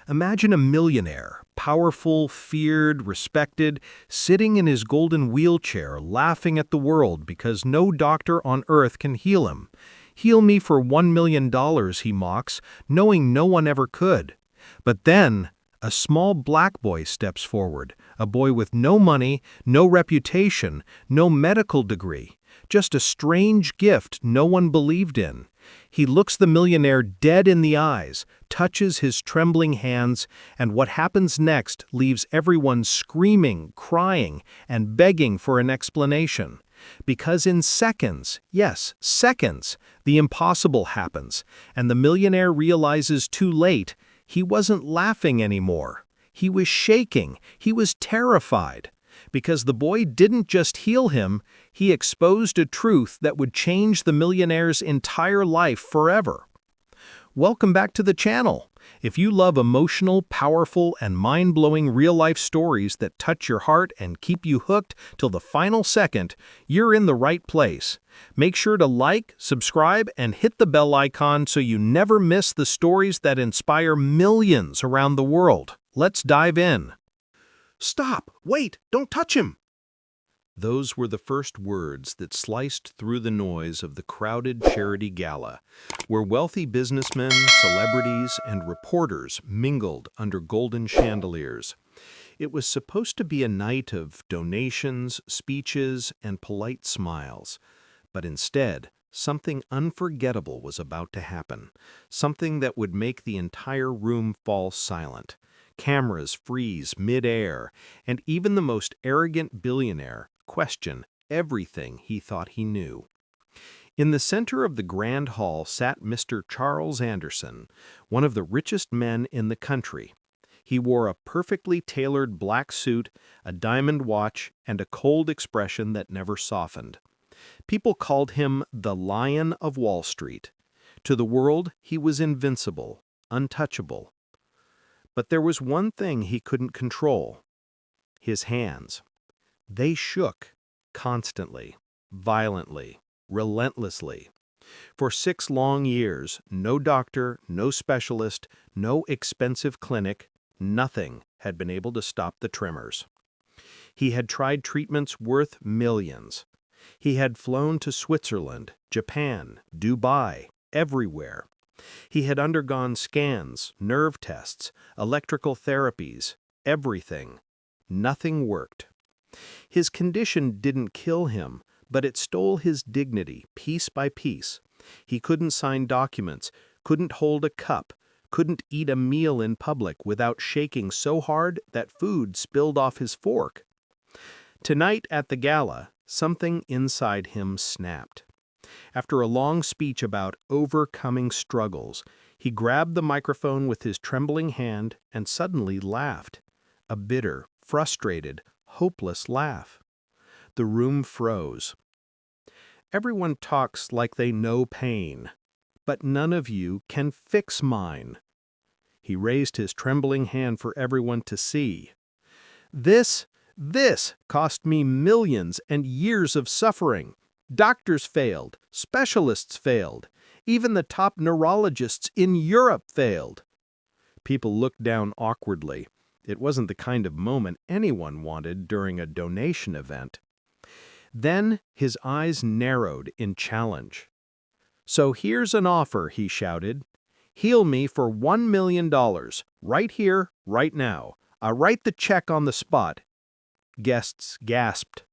Imagine a millionaire, powerful, feared, respected, sitting in his golden wheelchair laughing at the world because no doctor on earth can heal him. Heal me for $1 million, he mocks, knowing no one ever could. But then, a small black boy steps forward, a boy with no money, no reputation, no medical degree, just a strange gift no one believed in. He looks the millionaire dead in the eyes, touches his trembling hands, and what happens next leaves everyone screaming, crying, and begging for an explanation. Because in seconds, yes, seconds, the impossible happens, and the millionaire realizes too late he wasn't laughing anymore. He was shaking, he was terrified. Because the boy didn't just heal him, he exposed a truth that would change the millionaire's entire life forever. Welcome back to the channel. If you love emotional, powerful, and mind-blowing real-life stories that touch your heart and keep you hooked till the final second, you're in the right place. Make sure to like, subscribe, and hit the bell icon so you never miss the stories that inspire millions around the world. Let's dive in. Stop! Wait! Don't touch him! Those were the first words that sliced through the noise of the crowded charity gala, where wealthy businessmen, celebrities, and reporters mingled under golden chandeliers. It was supposed to be a night of donations, speeches, and polite smiles. But instead, something unforgettable was about to happen, something that would make the entire room fall silent. Cameras freeze mid-air, and even the most arrogant billionaire question everything he thought he knew. In the center of the grand hall sat Mr. Charles Anderson, one of the richest men in the country. He wore a perfectly tailored black suit, a diamond watch, and a cold expression that never softened. People called him the Lion of Wall Street. To the world, he was invincible, untouchable. But there was one thing he couldn't control: his hands. They shook, constantly, violently, relentlessly. For 6 long years, no doctor, no specialist, no expensive clinic, nothing had been able to stop the tremors. He had tried treatments worth millions. He had flown to Switzerland, Japan, Dubai, everywhere. He had undergone scans, nerve tests, electrical therapies, everything. Nothing worked. His condition didn't kill him, but it stole his dignity piece by piece. He couldn't sign documents, couldn't hold a cup, couldn't eat a meal in public without shaking so hard that food spilled off his fork. Tonight at the gala, something inside him snapped. After a long speech about overcoming struggles, he grabbed the microphone with his trembling hand and suddenly laughed. A bitter, frustrated, hopeless laugh. The room froze. Everyone talks like they know pain, but none of you can fix mine. He raised his trembling hand for everyone to see. This cost me millions and years of suffering. Doctors failed, specialists failed, even the top neurologists in Europe failed. People looked down awkwardly. It wasn't the kind of moment anyone wanted during a donation event. Then his eyes narrowed in challenge. "So here's an offer," he shouted. "Heal me for $1 million, right here, right now. I'll write the check on the spot." Guests gasped.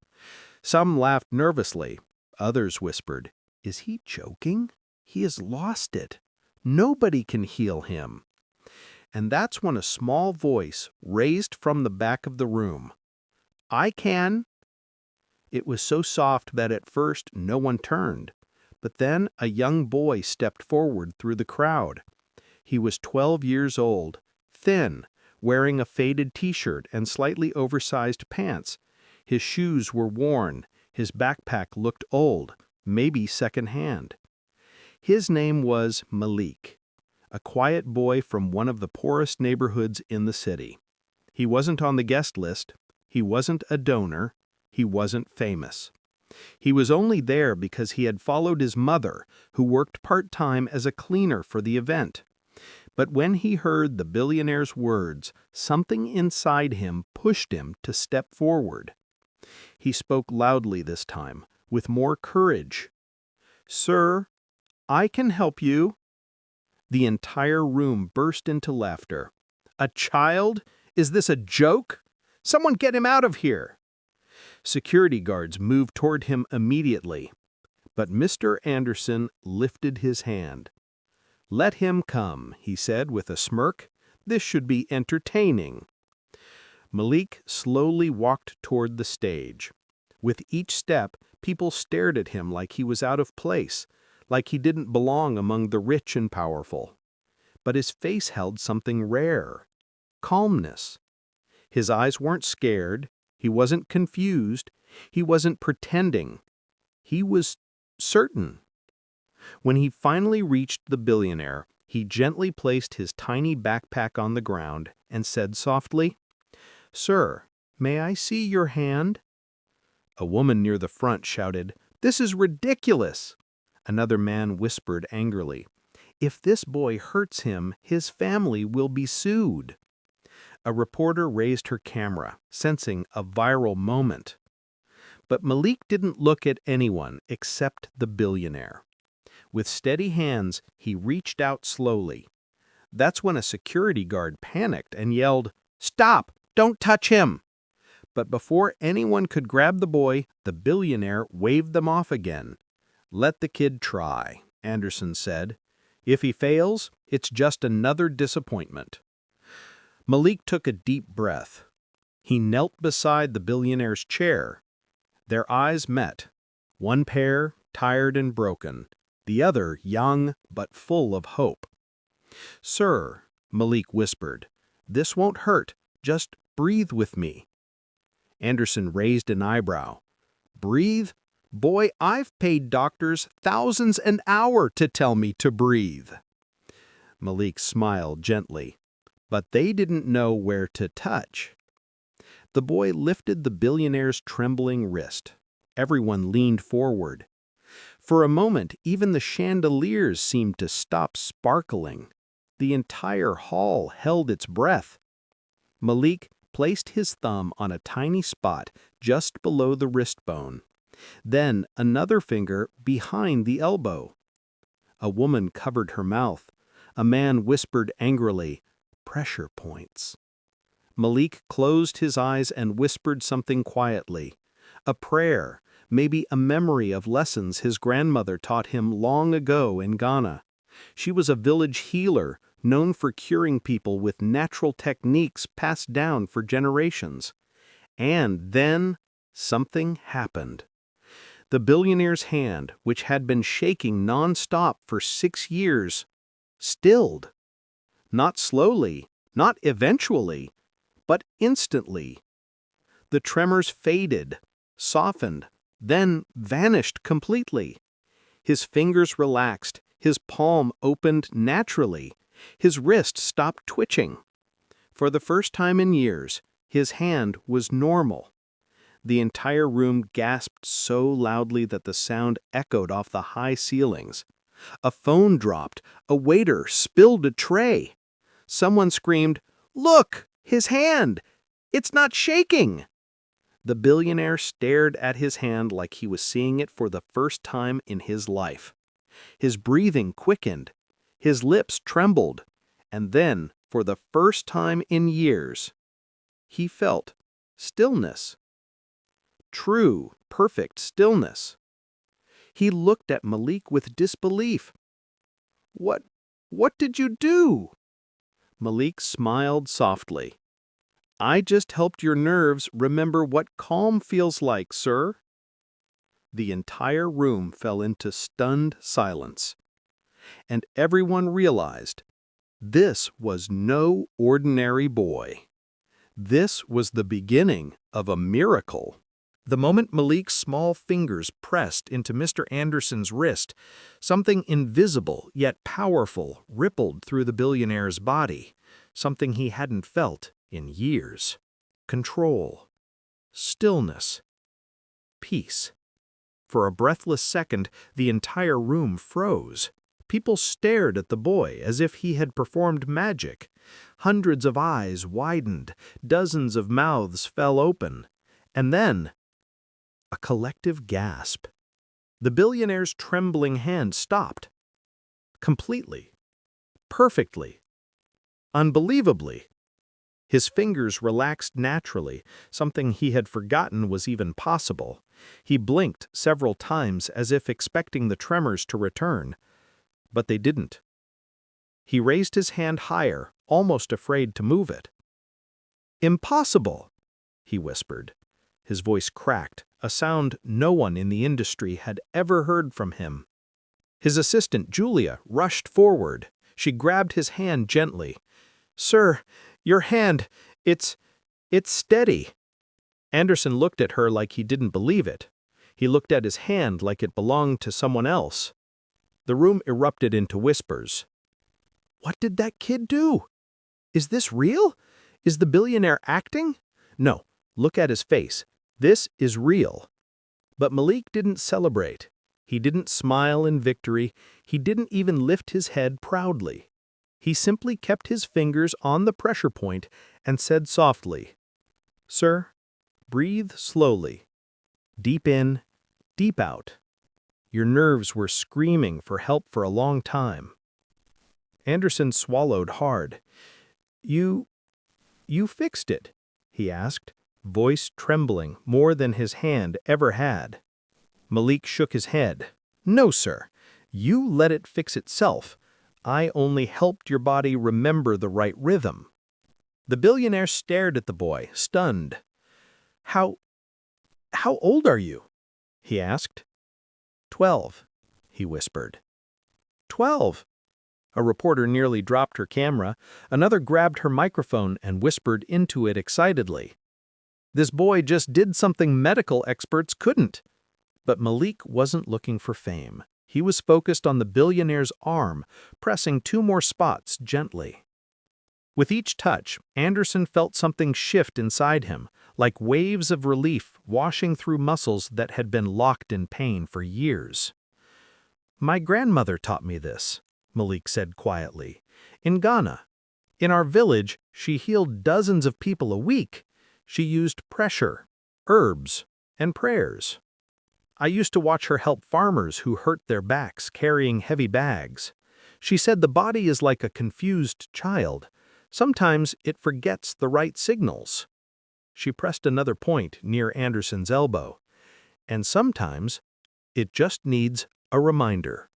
Some laughed nervously. Others whispered, "Is he joking? He has lost it. Nobody can heal him." And that's when a small voice raised from the back of the room. "I can." It was so soft that at first no one turned, but then a young boy stepped forward through the crowd. He was 12 years old, thin, wearing a faded t-shirt and slightly oversized pants. His shoes were worn, his backpack looked old, maybe second-hand. His name was Malik, a quiet boy from one of the poorest neighborhoods in the city. He wasn't on the guest list, he wasn't a donor, he wasn't famous. He was only there because he had followed his mother, who worked part-time as a cleaner for the event. But when he heard the billionaire's words, something inside him pushed him to step forward. He spoke loudly this time, with more courage. "Sir, I can help you." The entire room burst into laughter. "A child? Is this a joke? Someone get him out of here!" Security guards moved toward him immediately, but Mr. Anderson lifted his hand. "Let him come," he said with a smirk. "This should be entertaining." Malik slowly walked toward the stage. With each step, people stared at him like he was out of place, like he didn't belong among the rich and powerful. But his face held something rare: calmness. His eyes weren't scared, he wasn't confused, he wasn't pretending. He was certain. When he finally reached the billionaire, he gently placed his tiny backpack on the ground and said softly, "Sir, may I see your hand?" A woman near the front shouted, "This is ridiculous!" Another man whispered angrily, "If this boy hurts him, his family will be sued." A reporter raised her camera, sensing a viral moment. But Malik didn't look at anyone except the billionaire. With steady hands, he reached out slowly. That's when a security guard panicked and yelled, "Stop! Don't touch him!" But before anyone could grab the boy, the billionaire waved them off again. "Let the kid try," Anderson said. "If he fails, it's just another disappointment." Malik took a deep breath. He knelt beside the billionaire's chair. Their eyes met, one pair tired and broken, the other young but full of hope. "Sir," Malik whispered, "this won't hurt. Just breathe with me." Anderson raised an eyebrow. "Breathe? Boy, I've paid doctors thousands an hour to tell me to breathe." Malik smiled gently, but they didn't know where to touch. The boy lifted the billionaire's trembling wrist. Everyone leaned forward. For a moment, even the chandeliers seemed to stop sparkling. The entire hall held its breath. Malik placed his thumb on a tiny spot just below the wrist bone, then another finger behind the elbow. A woman covered her mouth. A man whispered angrily, "Pressure points." Malik closed his eyes and whispered something quietly. A prayer, maybe a memory of lessons his grandmother taught him long ago in Ghana. She was a village healer, known for curing people with natural techniques passed down for generations. And then something happened. The billionaire's hand, which had been shaking nonstop for 6 years, stilled. Not slowly, not eventually, but instantly. The tremors faded, softened, then vanished completely. His fingers relaxed, his palm opened naturally, his wrist stopped twitching. For the first time in years, his hand was normal. The entire room gasped so loudly that the sound echoed off the high ceilings. A phone dropped, a waiter spilled a tray. Someone screamed, "Look, his hand! It's not shaking!" The billionaire stared at his hand like he was seeing it for the first time in his life. His breathing quickened, his lips trembled, and then, for the first time in years, he felt stillness. True, perfect stillness. He looked at Malik with disbelief. What did you do?" Malik smiled softly. "I just helped your nerves remember what calm feels like, sir." The entire room fell into stunned silence, and everyone realized this was no ordinary boy. This was the beginning of a miracle. The moment Malik's small fingers pressed into Mr. Anderson's wrist, something invisible yet powerful rippled through the billionaire's body, something he hadn't felt in years. Control, stillness, peace. For a breathless second, the entire room froze. People stared at the boy as if he had performed magic. Hundreds of eyes widened, dozens of mouths fell open. And then, a collective gasp. The billionaire's trembling hand stopped. Completely. Perfectly. Unbelievably. His fingers relaxed naturally, something he had forgotten was even possible. He blinked several times as if expecting the tremors to return. But they didn't. He raised his hand higher, almost afraid to move it. "Impossible," he whispered. His voice cracked, a sound no one in the industry had ever heard from him. His assistant, Julia, rushed forward. She grabbed his hand gently. "Sir, your hand, it's steady." Anderson looked at her like he didn't believe it. He looked at his hand like it belonged to someone else. The room erupted into whispers. "What did that kid do? Is this real? Is the billionaire acting? No, look at his face. This is real." But Malik didn't celebrate. He didn't smile in victory. He didn't even lift his head proudly. He simply kept his fingers on the pressure point and said softly, "Sir, breathe slowly. Deep in, deep out. Your nerves were screaming for help for a long time." Anderson swallowed hard. You fixed it?" he asked, voice trembling more than his hand ever had. Malik shook his head. "No, sir. You let it fix itself. I only helped your body remember the right rhythm." The billionaire stared at the boy, stunned. How old are you?" he asked. 12, he whispered. 12. A reporter nearly dropped her camera. Another grabbed her microphone and whispered into it excitedly. "This boy just did something medical experts couldn't." But Malik wasn't looking for fame. He was focused on the billionaire's arm, pressing 2 more spots gently. With each touch, Anderson felt something shift inside him, like waves of relief washing through muscles that had been locked in pain for years. "My grandmother taught me this," Malik said quietly. "In Ghana. In our village, she healed dozens of people a week. She used pressure, herbs, and prayers. I used to watch her help farmers who hurt their backs carrying heavy bags. She said the body is like a confused child. Sometimes it forgets the right signals." She pressed another point near Anderson's elbow. "And sometimes it just needs a reminder."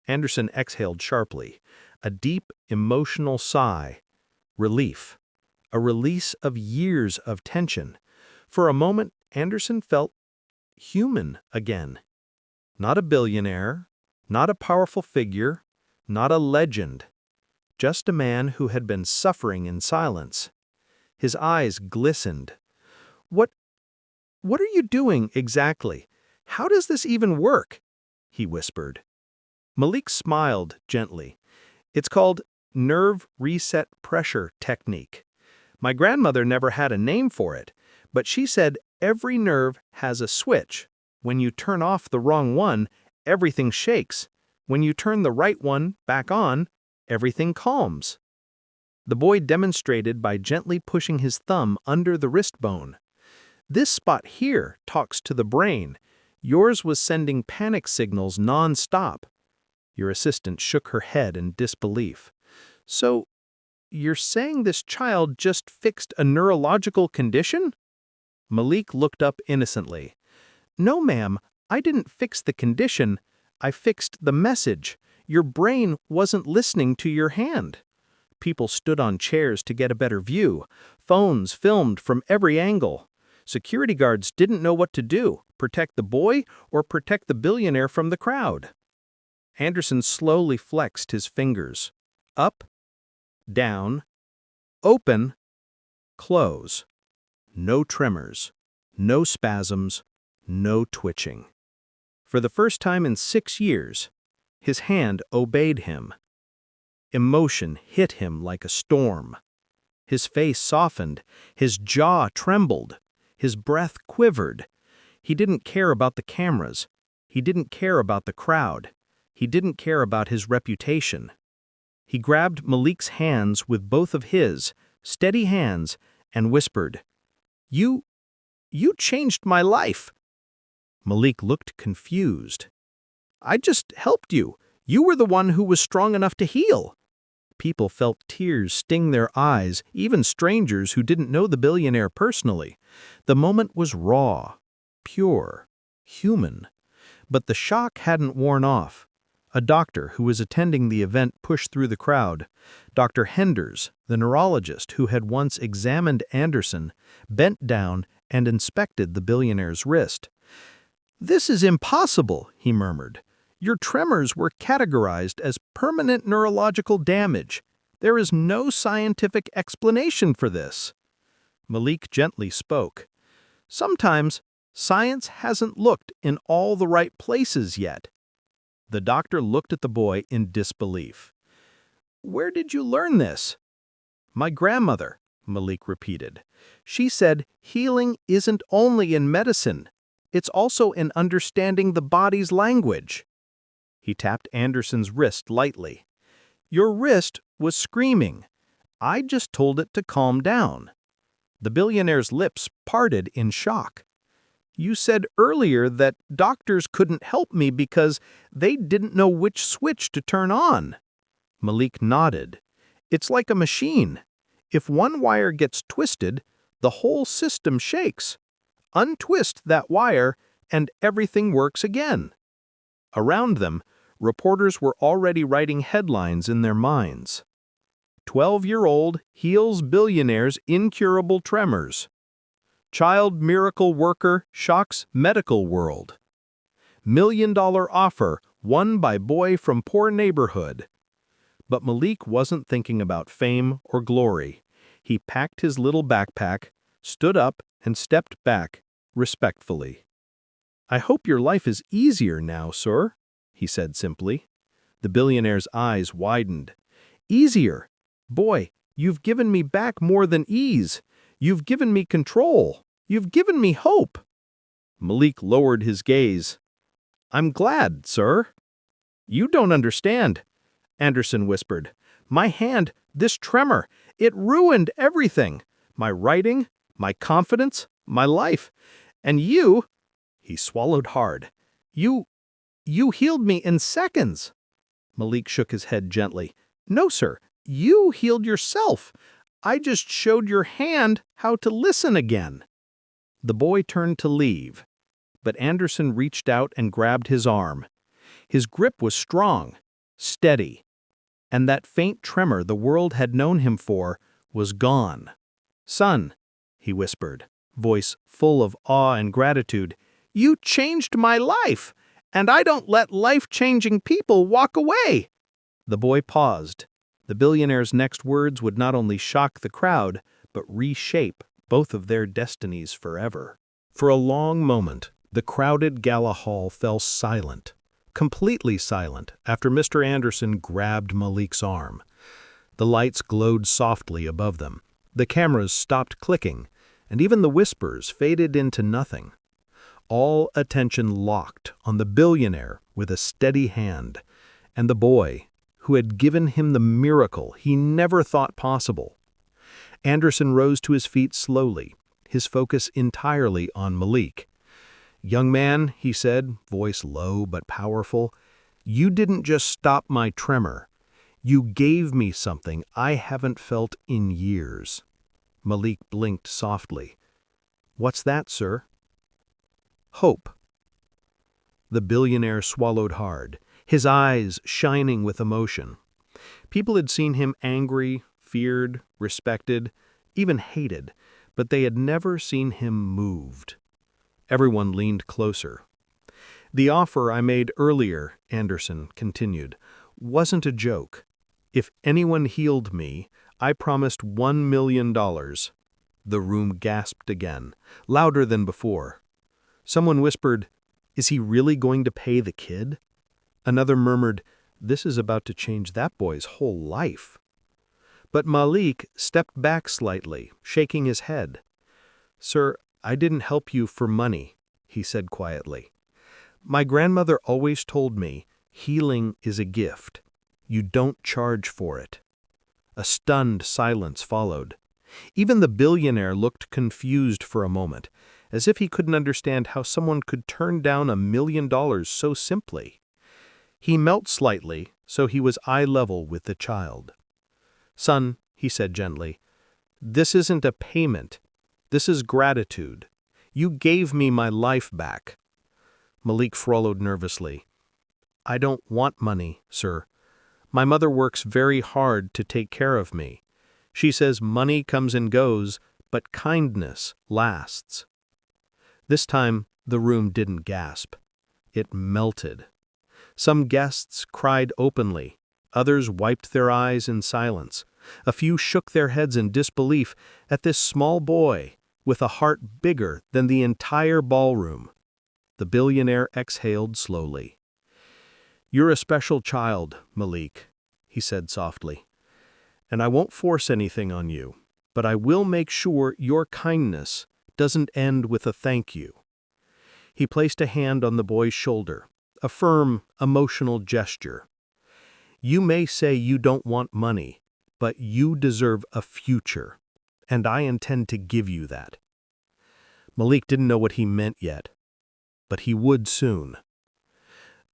Anderson exhaled sharply, a deep, emotional sigh. Relief. A release of years of tension. For a moment, Anderson felt human again. Not a billionaire, not a powerful figure, not a legend. Just a man who had been suffering in silence. His eyes glistened. What are you doing exactly? How does this even work?" he whispered. Malik smiled gently. "It's called nerve reset pressure technique. My grandmother never had a name for it, but she said every nerve has a switch. When you turn off the wrong one, everything shakes. When you turn the right one back on, everything calms." The boy demonstrated by gently pushing his thumb under the wrist bone. "This spot here talks to the brain. Yours was sending panic signals non-stop." Your assistant shook her head in disbelief. "So, you're saying this child just fixed a neurological condition?" Malik looked up innocently. "No, ma'am, I didn't fix the condition. I fixed the message. Your brain wasn't listening to your hand." People stood on chairs to get a better view. Phones filmed from every angle. Security guards didn't know what to do, protect the boy or protect the billionaire from the crowd. Anderson slowly flexed his fingers. Up, down, open, close. No tremors, no spasms, no twitching. For the first time in 6 years, his hand obeyed him. Emotion hit him like a storm. His face softened, his jaw trembled, his breath quivered. He didn't care about the cameras. He didn't care about the crowd. He didn't care about his reputation. He grabbed Malik's hands with both of his, steady hands, and whispered, You changed my life. Malik looked confused. I just helped you. You were the one who was strong enough to heal. People felt tears sting their eyes, even strangers who didn't know the billionaire personally. The moment was raw, pure, human. But the shock hadn't worn off. A doctor who was attending the event pushed through the crowd. Dr. Henders, the neurologist who had once examined Anderson, bent down and inspected the billionaire's wrist. "This is impossible," he murmured. "Your tremors were categorized as permanent neurological damage. There is no scientific explanation for this." Malik gently spoke. "Sometimes science hasn't looked in all the right places yet." The doctor looked at the boy in disbelief. "Where did you learn this?" "My grandmother," Malik repeated. "She said healing isn't only in medicine. It's also in understanding the body's language." He tapped Anderson's wrist lightly. "Your wrist was screaming. I just told it to calm down." The billionaire's lips parted in shock. "You said earlier that doctors couldn't help me because they didn't know which switch to turn on." Malik nodded. "It's like a machine. If one wire gets twisted, the whole system shakes. Untwist that wire, and everything works again." Around them, reporters were already writing headlines in their minds. 12-year-old heals billionaire's incurable tremors. Child miracle worker shocks medical world. $1 million offer won by boy from poor neighborhood. But Malik wasn't thinking about fame or glory. He packed his little backpack, stood up, and stepped back, respectfully. "I hope your life is easier now, sir," he said simply. The billionaire's eyes widened. "Easier? Boy, you've given me back more than ease. You've given me control. You've given me hope." Malik lowered his gaze. "I'm glad, sir." "You don't understand," Anderson whispered. "My hand, this tremor, it ruined everything. My writing, my confidence, my life. And you," he swallowed hard, you healed me in seconds." Malik shook his head gently. "No, sir, you healed yourself. I just showed your hand how to listen again." The boy turned to leave, but Anderson reached out and grabbed his arm. His grip was strong, steady, and that faint tremor the world had known him for was gone. "Son," he whispered, voice full of awe and gratitude, "you changed my life, and I don't let life-changing people walk away." The boy paused. The billionaire's next words would not only shock the crowd, but reshape both of their destinies forever. For a long moment, the crowded gala hall fell silent, completely silent, after Mr. Anderson grabbed Malik's arm. The lights glowed softly above them. The cameras stopped clicking, and even the whispers faded into nothing. All attention locked on the billionaire with a steady hand, and the boy who had given him the miracle he never thought possible. Anderson rose to his feet slowly, his focus entirely on Malik. "Young man," he said, voice low but powerful, "you didn't just stop my tremor. You gave me something I haven't felt in years." Malik blinked softly. "What's that, sir?" "Hope." The billionaire swallowed hard, his eyes shining with emotion. People had seen him angry, feared, respected, even hated, but they had never seen him moved. Everyone leaned closer. "The offer I made earlier," Anderson continued, "wasn't a joke. If anyone healed me, I promised $1 million. The room gasped again, louder than before. Someone whispered, "Is he really going to pay the kid?" Another murmured, "This is about to change that boy's whole life." But Malik stepped back slightly, shaking his head. "Sir, I didn't help you for money," he said quietly. "My grandmother always told me, Healing is a gift. You don't charge for it." A stunned silence followed. Even the billionaire looked confused for a moment, as if he couldn't understand how someone could turn down $1 million so simply. He knelt slightly, so he was eye level with the child. "Son," he said gently, "this isn't a payment. This is gratitude. You gave me my life back." Malik frolowed nervously. "I don't want money, sir. My mother works very hard to take care of me. She says money comes and goes, but kindness lasts." This time, the room didn't gasp. It melted. Some guests cried openly. Others wiped their eyes in silence. A few shook their heads in disbelief at this small boy with a heart bigger than the entire ballroom. The billionaire exhaled slowly. "You're a special child, Malik," he said softly. "And I won't force anything on you, but I will make sure your kindness doesn't end with a thank you." He placed a hand on the boy's shoulder, a firm, emotional gesture. "You may say you don't want money, but you deserve a future, and I intend to give you that." Malik didn't know what he meant yet, but he would soon.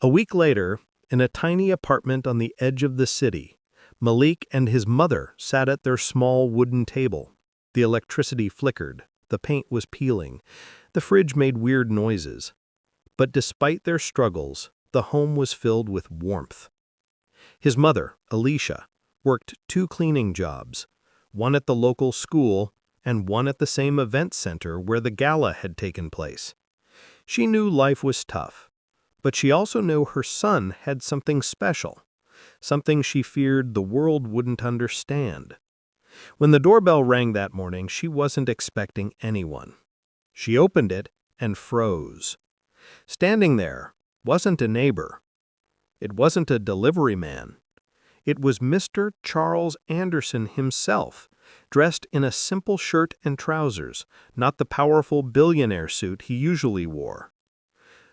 A week later, in a tiny apartment on the edge of the city, Malik and his mother sat at their small wooden table. The electricity flickered, the paint was peeling, the fridge made weird noises. But despite their struggles, the home was filled with warmth. His mother, Alicia, worked 2 cleaning jobs, one at the local school and one at the same event center where the gala had taken place. She knew life was tough, but she also knew her son had something special, something she feared the world wouldn't understand. When the doorbell rang that morning, she wasn't expecting anyone. She opened it and froze. Standing there wasn't a neighbor. It wasn't a delivery man. It was Mr. Charles Anderson himself, dressed in a simple shirt and trousers, not the powerful billionaire suit he usually wore.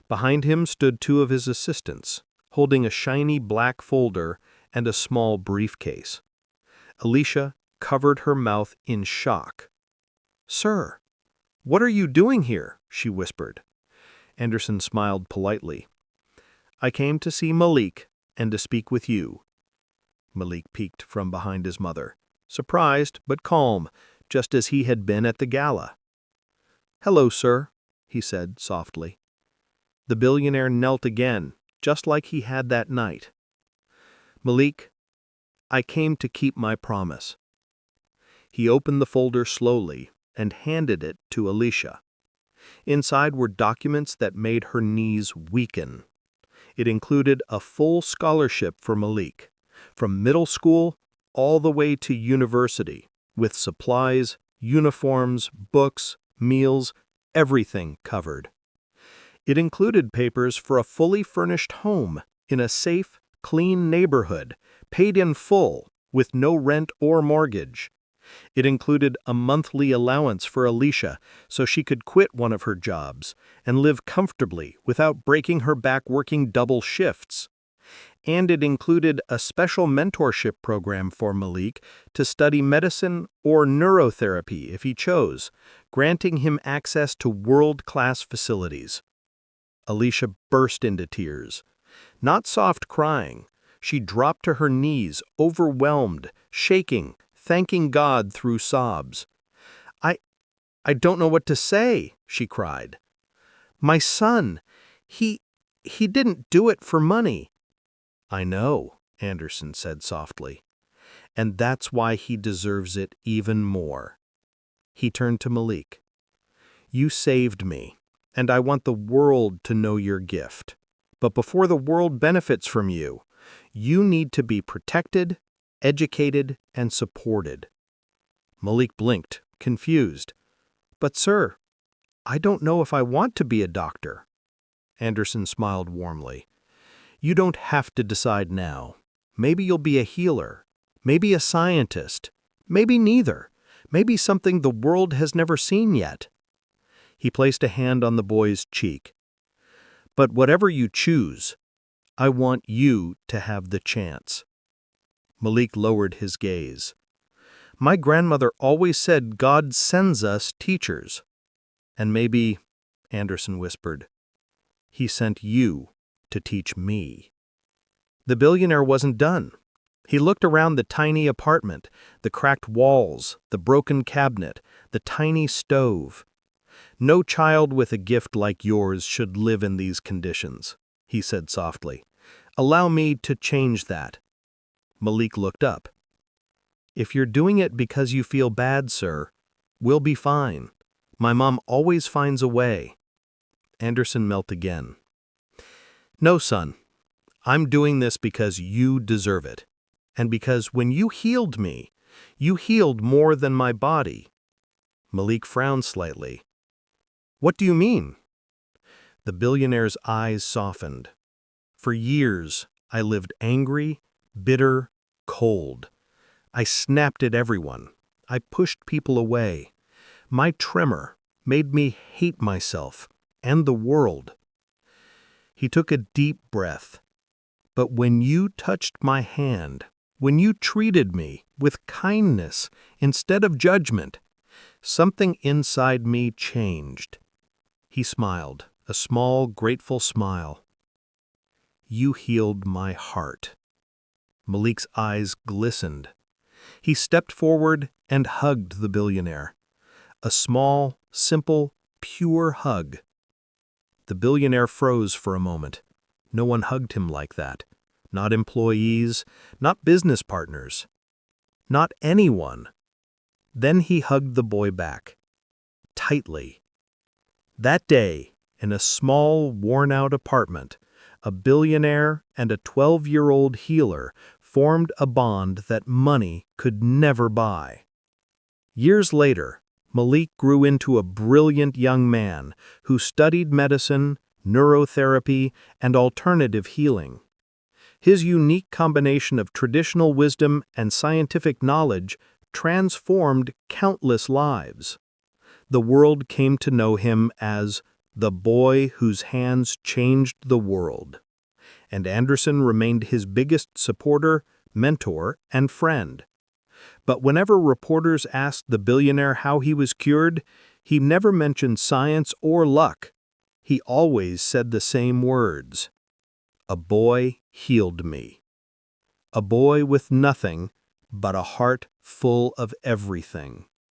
Behind him stood 2 of his assistants, holding a shiny black folder and a small briefcase. Alicia covered her mouth in shock. "Sir, what are you doing here?" she whispered. Anderson smiled politely. "I came to see Malik and to speak with you." Malik peeked from behind his mother, surprised but calm, just as he had been at the gala. "Hello, sir," he said softly. The billionaire knelt again, just like he had that night. "Malik, I came to keep my promise." He opened the folder slowly and handed it to Alicia. Inside were documents that made her knees weaken. It included a full scholarship for Malik, from middle school all the way to university, with supplies, uniforms, books, meals, everything covered. It included papers for a fully furnished home in a safe, clean neighborhood, paid in full, with no rent or mortgage. It included a monthly allowance for Alicia so she could quit one of her jobs and live comfortably without breaking her back working double shifts. And it included a special mentorship program for Malik to study medicine or neurotherapy if he chose, granting him access to world-class facilities. Alicia burst into tears. Not soft crying. She dropped to her knees, overwhelmed, shaking, thanking God through sobs. I don't know what to say," she cried. "My son, he didn't do it for money." "I know," Anderson said softly. "And that's why he deserves it even more." He turned to Malik. "You saved me, and I want the world to know your gift. But before the world benefits from you, you need to be protected, educated, and supported." Malik blinked, confused. "But sir, I don't know if I want to be a doctor." Anderson smiled warmly. "You don't have to decide now. Maybe you'll be a healer, maybe a scientist, maybe neither, maybe something the world has never seen yet." He placed a hand on the boy's cheek. "But whatever you choose, I want you to have the chance." Malik lowered his gaze. "My grandmother always said God sends us teachers. And maybe," Anderson whispered, "he sent you to teach me." The billionaire wasn't done. He looked around the tiny apartment, the cracked walls, the broken cabinet, the tiny stove. "No child with a gift like yours should live in these conditions," he said softly. "Allow me to change that." Malik looked up. "If you're doing it because you feel bad, sir, we'll be fine. My mom always finds a way." Anderson melted again. "No, son. I'm doing this because you deserve it. And because when you healed me, you healed more than my body." Malik frowned slightly. "What do you mean?" The billionaire's eyes softened. "For years, I lived angry, bitter, cold. I snapped at everyone. I pushed people away. My tremor made me hate myself and the world." He took a deep breath. "But when you touched my hand, when you treated me with kindness instead of judgment, something inside me changed." He smiled, a small, grateful smile. "You healed my heart." Malik's eyes glistened. He stepped forward and hugged the billionaire. A small, simple, pure hug. The billionaire froze for a moment. No one hugged him like that. Not employees, not business partners. Not anyone. Then he hugged the boy back. Tightly. That day, in a small, worn-out apartment, a billionaire and a 12-year-old healer formed a bond that money could never buy. Years later, Malik grew into a brilliant young man who studied medicine, neurotherapy, and alternative healing. His unique combination of traditional wisdom and scientific knowledge transformed countless lives. The world came to know him as the boy whose hands changed the world. And Anderson remained his biggest supporter, mentor, and friend. But whenever reporters asked the billionaire how he was cured, he never mentioned science or luck. He always said the same words. "A boy healed me. A boy with nothing but a heart full of everything."